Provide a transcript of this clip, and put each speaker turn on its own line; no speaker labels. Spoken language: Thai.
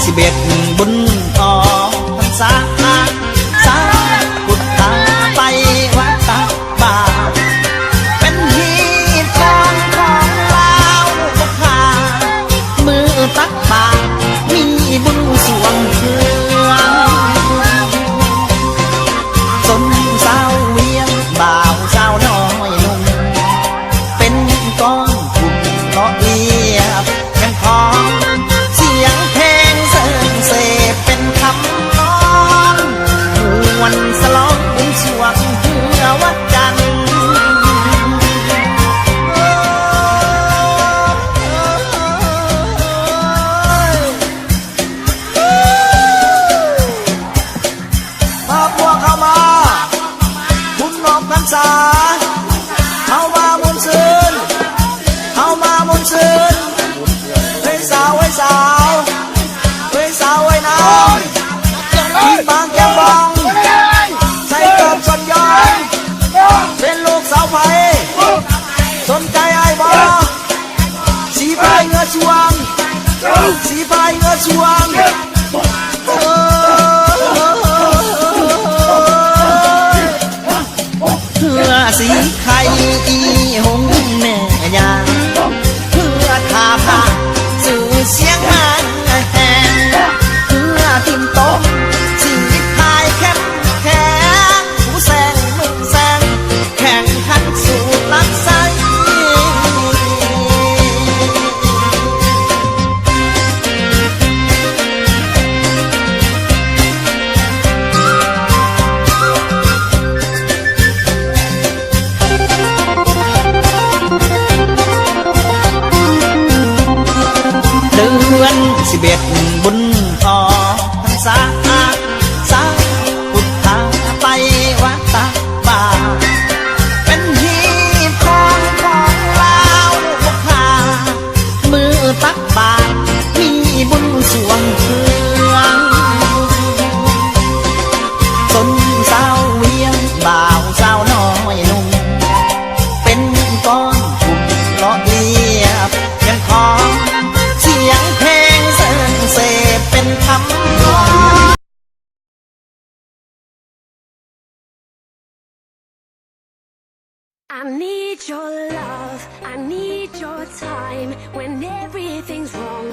11บุญออกพรรษาสาพุทธาไปวัดตาบาเป็นฮีทของลาวบุคคามือตักบามีบุญสวงเครื่องสนสาวเวียงบ่าวสาวน้อยนุ่มเป็นก้อนกลุ่มเนาะเอียบยังพอเสียงเพลงเสิร์ฟเสพเป็นคำน้องมวนสลองบุญสวงเพื่อวัดจันทร์พาพวกเข้ามาบุญออกพรรษาเข้ามาบุญซื่นเข้ามาบุญซื่นเฮ้ยสาวเฮ้ยสาวเฮ้ยสาวเฮ้ยน้องที่บางแก้มบองใส่กรอบสดย้อยเป็นลูกสาวไผ่สนใจไอ้บอสีพายเงือชวงสีพายเงือชวงเพื่อสีไข่อีหงแม่ยาเพื่อทาผ้าสื่อเสียงงานแห่งเพื่อทิมต้มสีพายแคบแข็งผู้แสงมึงแสงแข่งขันสู่ลักไสเดือน11บุญออกพรรษาสาพุทธาไปวัดตาบาเป็นฮีทของลาวบุคคามือตักบาตรมีบุญสวงเครื่องสนสาวเวียงบ่าวสาวน้อยนุ่มเป็นก้อนกลุ่มเลาะเลียบยังของเสียงเพลงเสิร์ฟเสพเป็นคำร้อง
I need your love, I need your time when everything's wrong.